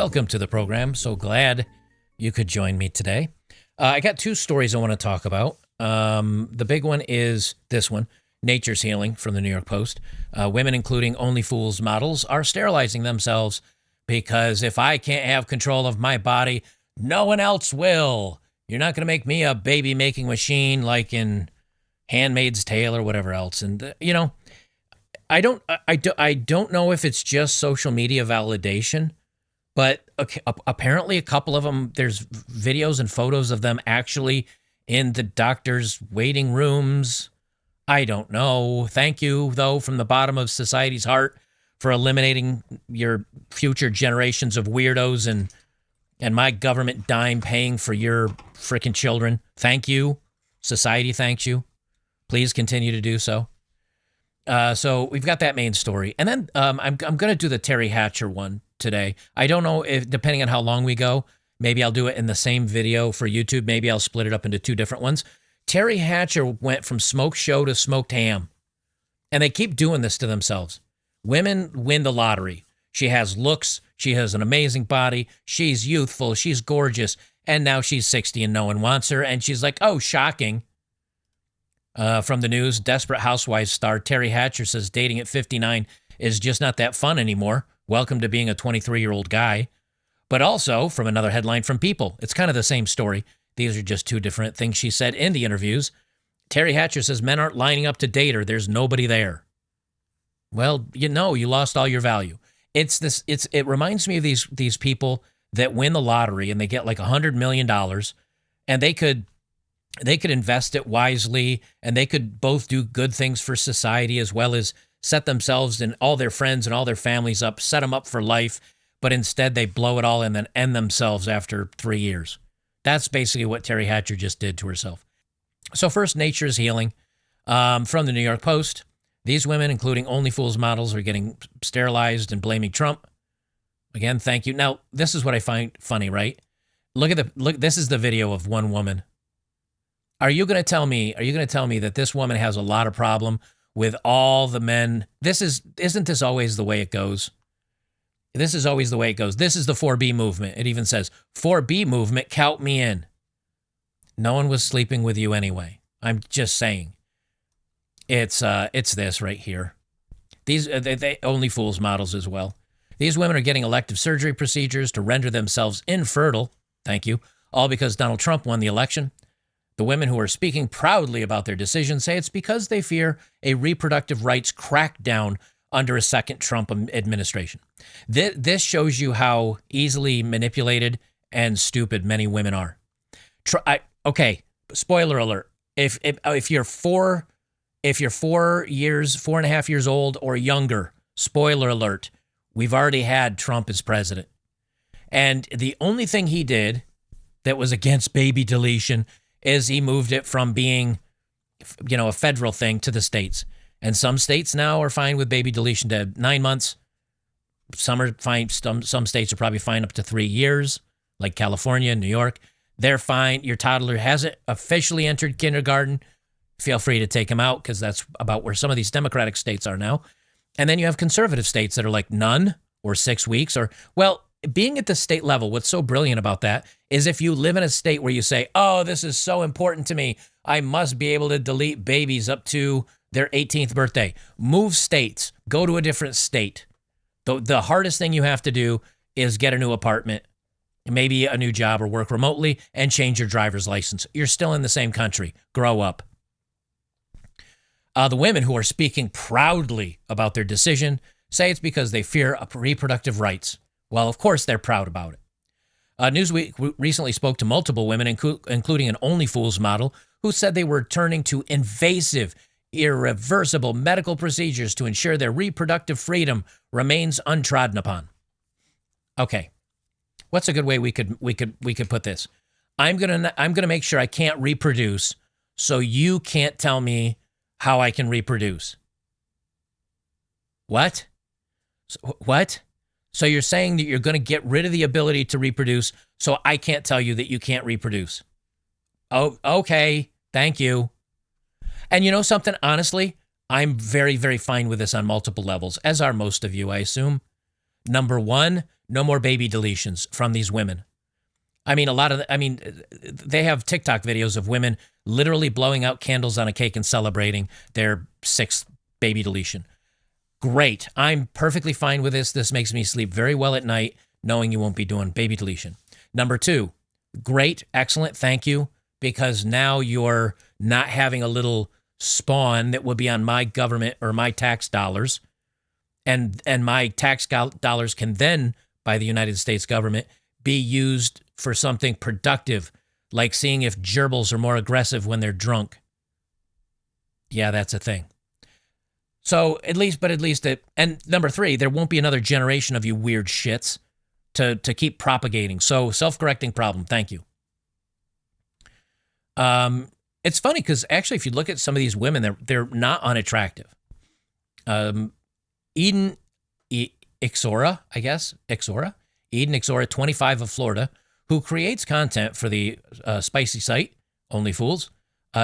welcome to the program. So glad you could join me today. I got two stories I want to talk about. The big one is this one, Nature's Healing from the New York Post. Women, including Only Fools models, are sterilizing themselves because if I can't have control of my body, no one else will. You're not going to make me a baby-making machine like in Handmaid's Tale or whatever else. And, I don't know if it's just social media validation, but apparently a couple of them, there's videos and photos of them actually in the doctor's waiting rooms. I don't know. Thank you, though, from the bottom of society's heart for eliminating your future generations of weirdos and my government dime paying for your freaking children. Thank you. Society thanks you. Please continue to do so. So we've got that main story. And then I'm going to do the Terry Hatcher one today. I don't know if, depending on how long we go, maybe I'll do it in the same video for YouTube. Maybe I'll split it up into two different ones. Terry Hatcher went from smoked show to smoked ham. And they keep doing this to themselves. Women win the lottery. She has looks. She has an amazing body. She's youthful. She's gorgeous. And now she's 60 and no one wants her. And she's like, oh, shocking. From the news, Desperate Housewives star Terry Hatcher says dating at 59 is just not that fun anymore. Welcome to being a 23-year-old guy. But also, from another headline from People, it's kind of the same story. These are just two different things she said in the interviews. Terry Hatcher says men aren't lining up to date her. There's nobody there. Well, you lost all your value. It reminds me of these people that win the lottery and they get like $100 million and they could invest it wisely, and they could both do good things for society as well as set themselves and all their friends and all their families up, set them up for life, but instead they blow it all and then end themselves after 3 years. That's basically what Terry Hatcher just did to herself. So first, Nature's Healing from the New York Post. These women, including Only Fools models, are getting sterilized and blaming Trump. Again, thank you. Now, this is what I find funny, right? Look, this is the video of one woman. Are you going to tell me that this woman has a lot of problem with all the men? Isn't this always the way it goes? This is always the way it goes. This is the 4B movement. It even says, 4B movement, count me in. No one was sleeping with you anyway. I'm just saying. It's this right here. These they Only Fools models as well. These women are getting elective surgery procedures to render themselves infertile. Thank you. All because Donald Trump won the election. The women who are speaking proudly about their decision say it's because they fear a reproductive rights crackdown under a second Trump administration. This shows you how easily manipulated and stupid many women are. Okay, spoiler alert. If you're 4.5 years old or younger, spoiler alert, we've already had Trump as president. And the only thing he did that was against baby deletion is he moved it from being, a federal thing to the states. And some states now are fine with baby deletion to 9 months. Some are fine. Some states are probably fine up to 3 years, like California and New York. They're fine. Your toddler hasn't officially entered kindergarten. Feel free to take them out because that's about where some of these Democratic states are now. And then you have conservative states that are like none or 6 weeks or, well, being at the state level, what's so brilliant about that is if you live in a state where you say, oh, this is so important to me, I must be able to delete babies up to their 18th birthday. Move states. Go to a different state. The hardest thing you have to do is get a new apartment, maybe a new job or work remotely, and change your driver's license. You're still in the same country. Grow up. The women who are speaking proudly about their decision say it's because they fear reproductive rights. Well, of course, they're proud about it. Newsweek recently spoke to multiple women, including an Only Fools model, who said they were turning to invasive, irreversible medical procedures to ensure their reproductive freedom remains untrodden upon. Okay, what's a good way we could put this? I'm gonna make sure I can't reproduce, so you can't tell me how I can reproduce. What? What? So you're saying that you're going to get rid of the ability to reproduce, so I can't tell you that you can't reproduce. Oh, okay. Thank you. And you know something? Honestly, I'm very, very fine with this on multiple levels, as are most of you, I assume. Number one, no more baby deletions from these women. I mean, they have TikTok videos of women literally blowing out candles on a cake and celebrating their sixth baby deletion. Great. I'm perfectly fine with this. This makes me sleep very well at night, knowing you won't be doing baby deletion. Number two, great, excellent, thank you, because now you're not having a little spawn that would be on my government or my tax dollars, and my tax dollars can then, by the United States government, be used for something productive, like seeing if gerbils are more aggressive when they're drunk. Yeah, that's a thing. So at least it, and number three, there won't be another generation of you weird shits to keep propagating. So self-correcting problem. Thank you. It's funny because actually, if you look at some of these women, they're not unattractive. Eden Ixora, I guess, Eden Ixora, 25 of Florida, who creates content for the spicy site, Only Fools.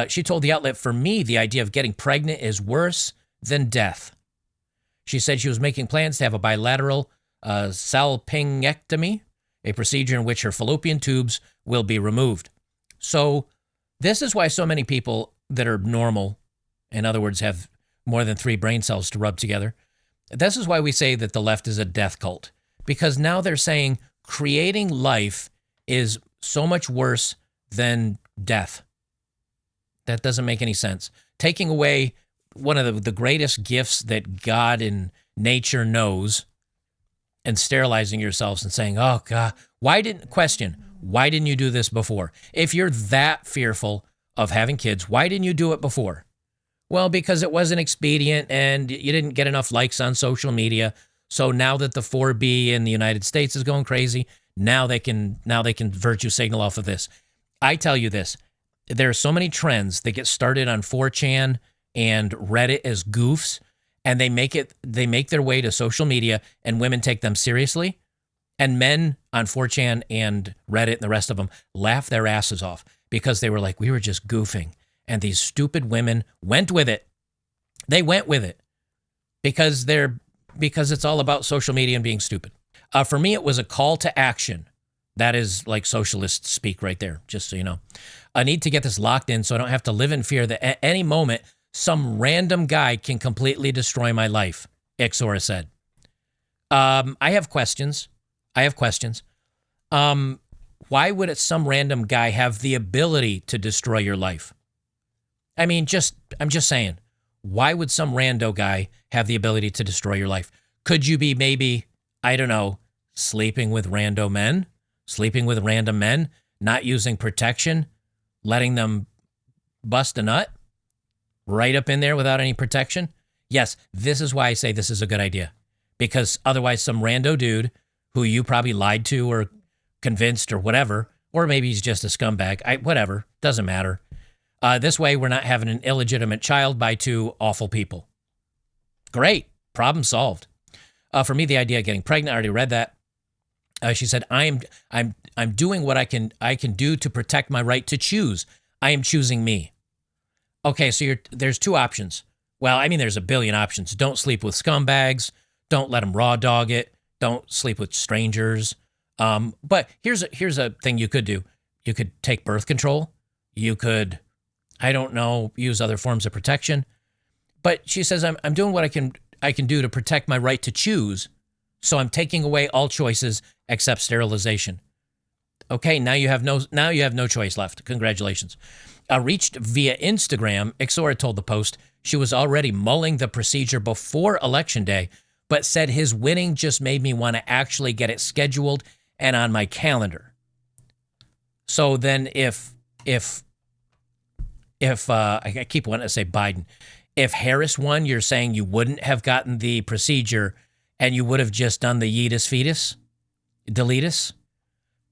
She told the outlet, "For me, the idea of getting pregnant is worse than death." She said she was making plans to have a bilateral salpingectomy, a procedure in which her fallopian tubes will be removed. So this is why so many people that are normal, in other words, have more than 3 brain cells to rub together, this is why we say that the left is a death cult. Because now they're saying creating life is so much worse than death. That doesn't make any sense. Taking away one of the greatest gifts that God and nature knows and sterilizing yourselves and saying, oh God, why didn't you do this before? If you're that fearful of having kids, why didn't you do it before? Well, because it wasn't expedient and you didn't get enough likes on social media. So now that the 4B in the United States is going crazy, now they can virtue signal off of this. I tell you this, there are so many trends that get started on 4chan and Reddit as goofs, and they make their way to social media, and women take them seriously, and men on 4chan and Reddit and the rest of them laugh their asses off because they were like, we were just goofing, and these stupid women went with it. They went with it because it's all about social media and being stupid. For me, it was a call to action. That is like socialist speak right there, just so you know. I need to get this locked in so I don't have to live in fear that at any moment some random guy can completely destroy my life, Ixora said. I have questions. Why would some random guy have the ability to destroy your life? I mean, I'm just saying, why would some rando guy have the ability to destroy your life? Could you be maybe, I don't know, sleeping with random men, not using protection, letting them bust a nut right up in there without any protection? Yes, this is why I say this is a good idea. Because otherwise some rando dude who you probably lied to or convinced or whatever, or maybe he's just a scumbag, whatever, doesn't matter. This way we're not having an illegitimate child by 2 awful people. Great, problem solved. For me, the idea of getting pregnant, I already read that. She said, I'm doing what I can do to protect my right to choose. I am choosing me. Okay, so there's 2 options. Well, I mean, there's a billion options. Don't sleep with scumbags. Don't let them raw dog it. Don't sleep with strangers. But here's a thing you could do. You could take birth control. You could, I don't know, use other forms of protection. But she says, I'm doing what I can do to protect my right to choose. So I'm taking away all choices except sterilization. Okay, now you have no choice left. Congratulations. Reached via Instagram, Ixora told the Post she was already mulling the procedure before Election Day, but said his winning just made me want to actually get it scheduled and on my calendar. So then if I keep wanting to say Biden, if Harris won, you're saying you wouldn't have gotten the procedure and you would have just done the yeetus fetus, deletus?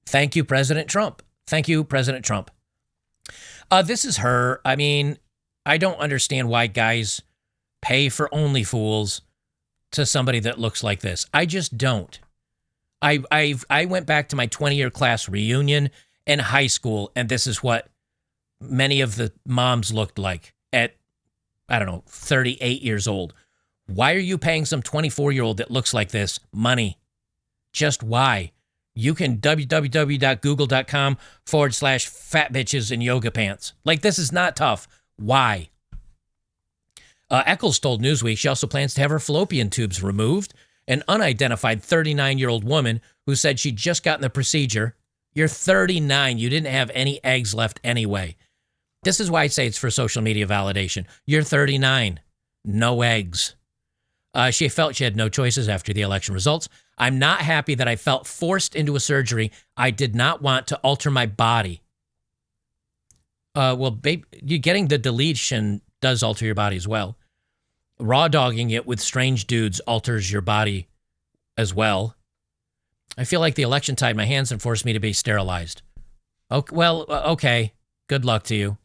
Thank you, President Trump. Thank you, President Trump. This is her. I mean, I don't understand why guys pay for Only Fools to somebody that looks like this. I just don't. I went back to my 20-year class reunion in high school, and this is what many of the moms looked like at, I don't know, 38 years old. Why are you paying some 24-year-old that looks like this money? Just why? You can www.google.com/fat bitches in yoga pants. Like, this is not tough. Why? Eccles told Newsweek she also plans to have her fallopian tubes removed. An unidentified 39-year-old woman who said she'd just gotten the procedure. You're 39. You didn't have any eggs left anyway. This is why I say it's for social media validation. You're 39. No eggs. She felt she had no choices after the election results. I'm not happy that I felt forced into a surgery. I did not want to alter my body. Well, babe, you getting the deletion does alter your body as well. Raw dogging it with strange dudes alters your body as well. I feel like the election tied my hands and forced me to be sterilized. Okay. Good luck to you.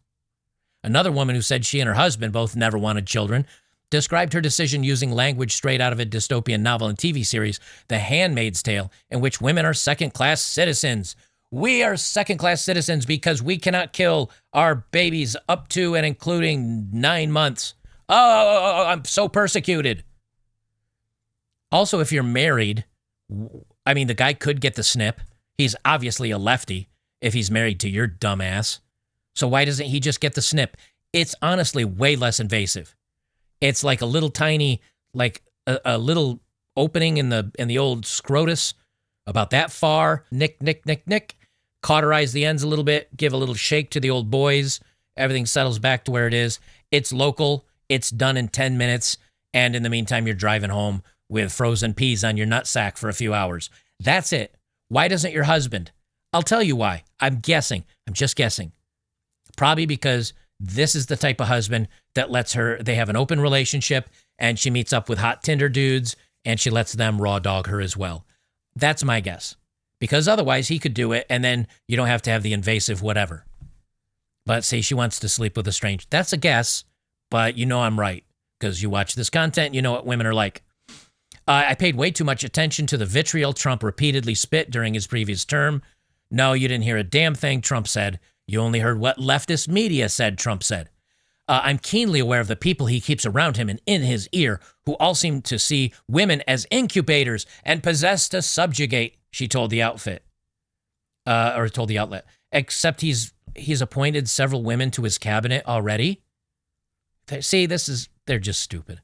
Another woman who said she and her husband both never wanted children described her decision using language straight out of a dystopian novel and TV series, The Handmaid's Tale, in which women are second-class citizens. We are second-class citizens because we cannot kill our babies up to and including 9 months. Oh, I'm so persecuted. Also, if you're married, I mean, the guy could get the snip. He's obviously a lefty if he's married to your dumbass. So why doesn't he just get the snip? It's honestly way less invasive. It's like a little tiny, like a little opening in the old scrotus, about that far. Nick. Cauterize the ends a little bit. Give a little shake to the old boys. Everything settles back to where it is. It's local. It's done in 10 minutes. And in the meantime, you're driving home with frozen peas on your nutsack for a few hours. That's it. Why doesn't your husband? I'll tell you why. I'm guessing. I'm just guessing. Probably because this is the type of husband that lets her, they have an open relationship and she meets up with hot Tinder dudes and she lets them raw dog her as well. That's my guess. Because otherwise he could do it and then you don't have to have the invasive whatever. But say she wants to sleep with a stranger. That's a guess, but you know I'm right because you watch this content, you know what women are like. I paid way too much attention to the vitriol Trump repeatedly spit during his previous term. No, you didn't hear a damn thing Trump said. You only heard what leftist media said, Trump said. I'm keenly aware of the people he keeps around him and in his ear, who all seem to see women as incubators and possessed to subjugate, she told the outlet. Except he's appointed several women to his cabinet already. See, they're just stupid.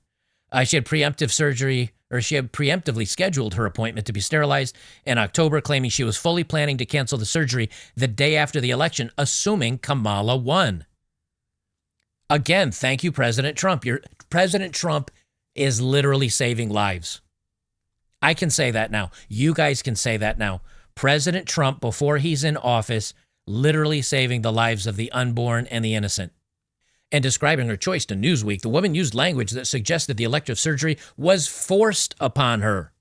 She had preemptively scheduled her appointment to be sterilized in October, claiming she was fully planning to cancel the surgery the day after the election, assuming Kamala won. Again, thank you, President Trump. President Trump is literally saving lives. I can say that now. You guys can say that now. President Trump, before he's in office, literally saving the lives of the unborn and the innocent. And describing her choice to Newsweek, the woman used language that suggested the elective surgery was forced upon her.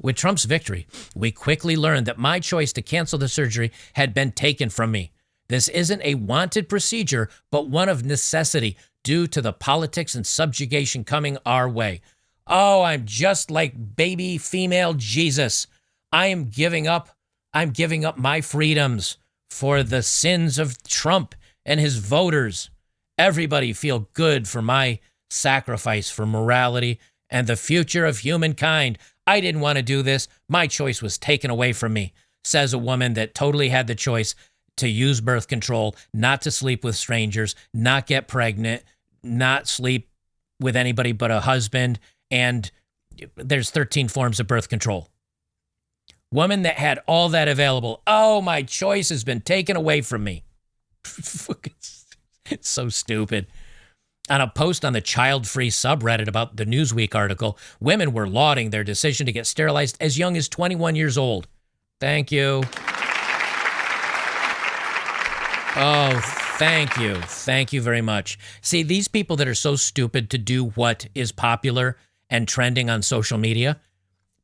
With Trump's victory, we quickly learned that my choice to cancel the surgery had been taken from me. This isn't a wanted procedure, but one of necessity due to the politics and subjugation coming our way. Oh, I'm just like baby female Jesus. I'm giving up my freedoms for the sins of Trump and his voters. Everybody feel good for my sacrifice for morality and the future of humankind. I didn't want to do this. My choice was taken away from me, says a woman that totally had the choice to use birth control, not to sleep with strangers, not get pregnant, not sleep with anybody but a husband, and there's 13 forms of birth control. Woman that had all that available. Oh, my choice has been taken away from me. It's so stupid. On a post on the child-free subreddit about the Newsweek article, women were lauding their decision to get sterilized as young as 21 years old. Thank you. Oh, thank you. Thank you very much. See, these people that are so stupid to do what is popular and trending on social media,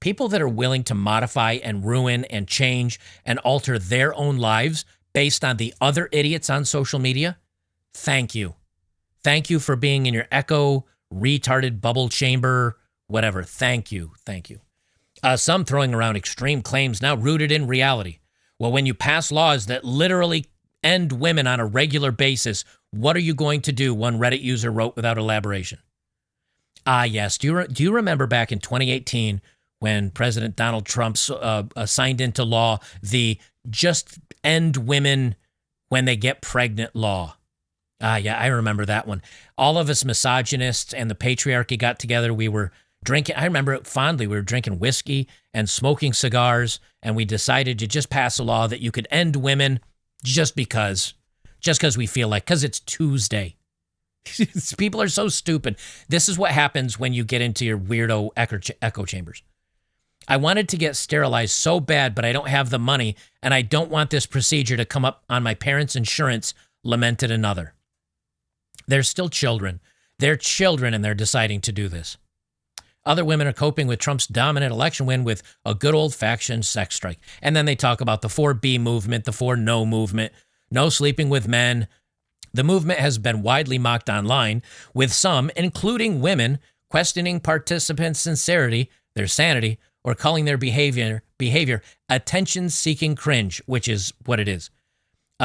people that are willing to modify and ruin and change and alter their own lives based on the other idiots on social media, thank you. Thank you for being in your echo, retarded bubble chamber, whatever. Thank you. Thank you. Some throwing around extreme claims now rooted in reality. Well, when you pass laws that literally end women on a regular basis, what are you going to do? One Reddit user wrote without elaboration. Yes. Do you remember back in 2018 when President Donald Trump signed into law the just end women when they get pregnant law. Yeah, I remember that one. All of us misogynists and the patriarchy got together. We were drinking, I remember it fondly, we were drinking whiskey and smoking cigars, and we decided to just pass a law that you could end women just because we feel like, because it's Tuesday. People are so stupid. This is what happens when you get into your weirdo echo chambers. I wanted to get sterilized so bad, but I don't have the money, and I don't want this procedure to come up on my parents' insurance, lamented another. They're still children. They're children, and they're deciding to do this. Other women are coping with Trump's dominant election win with a good old-fashioned sex strike. And then they talk about the 4B movement, the 4No movement, no sleeping with men. The movement has been widely mocked online, with some, including women, questioning participants' sincerity, their sanity, or calling their behavior attention-seeking cringe, which is what it is.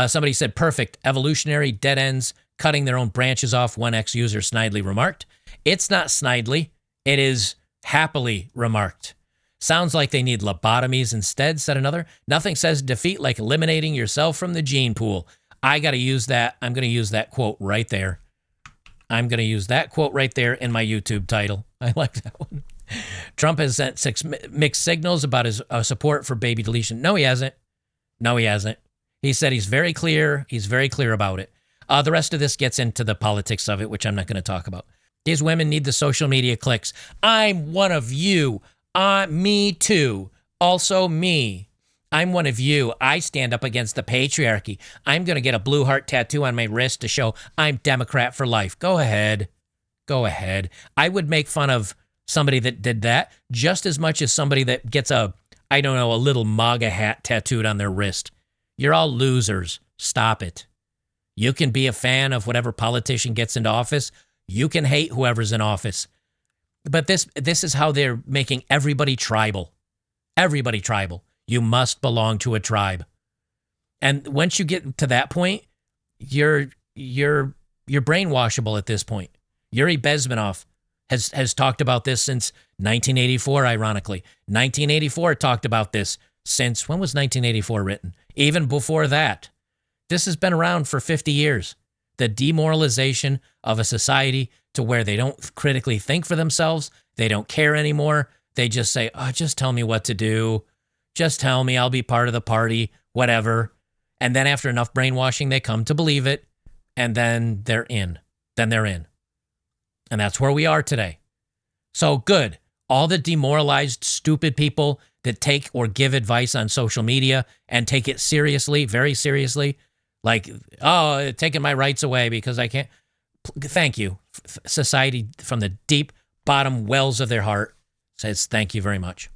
Somebody said, perfect, evolutionary dead ends, cutting their own branches off, one ex-user snidely remarked. It's not snidely, it is happily remarked. Sounds like they need lobotomies instead, said another. Nothing says defeat like eliminating yourself from the gene pool. I got to use that. I'm going to use that quote right there. I'm going to use that quote right there in my YouTube title. I like that one. Trump has sent 6 mixed signals about his support for baby deletion. No, he hasn't. No, he hasn't. He said he's very clear. He's very clear about it. The rest of this gets into the politics of it, which I'm not going to talk about. These women need the social media clicks. I'm one of you. Me too. Also me. I'm one of you. I stand up against the patriarchy. I'm going to get a blue heart tattoo on my wrist to show I'm Democrat for life. Go ahead. Go ahead. I would make fun of somebody that did that just as much as somebody that gets a little MAGA hat tattooed on their wrist. You're all losers. Stop it. You can be a fan of whatever politician gets into office. You can hate whoever's in office. But this is how they're making everybody tribal. Everybody tribal. You must belong to a tribe. And once you get to that point, you're brainwashable at this point. Yuri Bezmenov has talked about this since 1984, ironically. 1984 talked about this since, when was 1984 written? Even before that. This has been around for 50 years. The demoralization of a society to where they don't critically think for themselves. They don't care anymore. They just say, oh, just tell me what to do. Just tell me I'll be part of the party, whatever. And then after enough brainwashing, they come to believe it. And then they're in. And that's where we are today. So good. All the demoralized, stupid people that take or give advice on social media and take it seriously, very seriously, like, oh, taking my rights away because I can't. Thank you. Society, from the deep bottom wells of their heart, says thank you very much.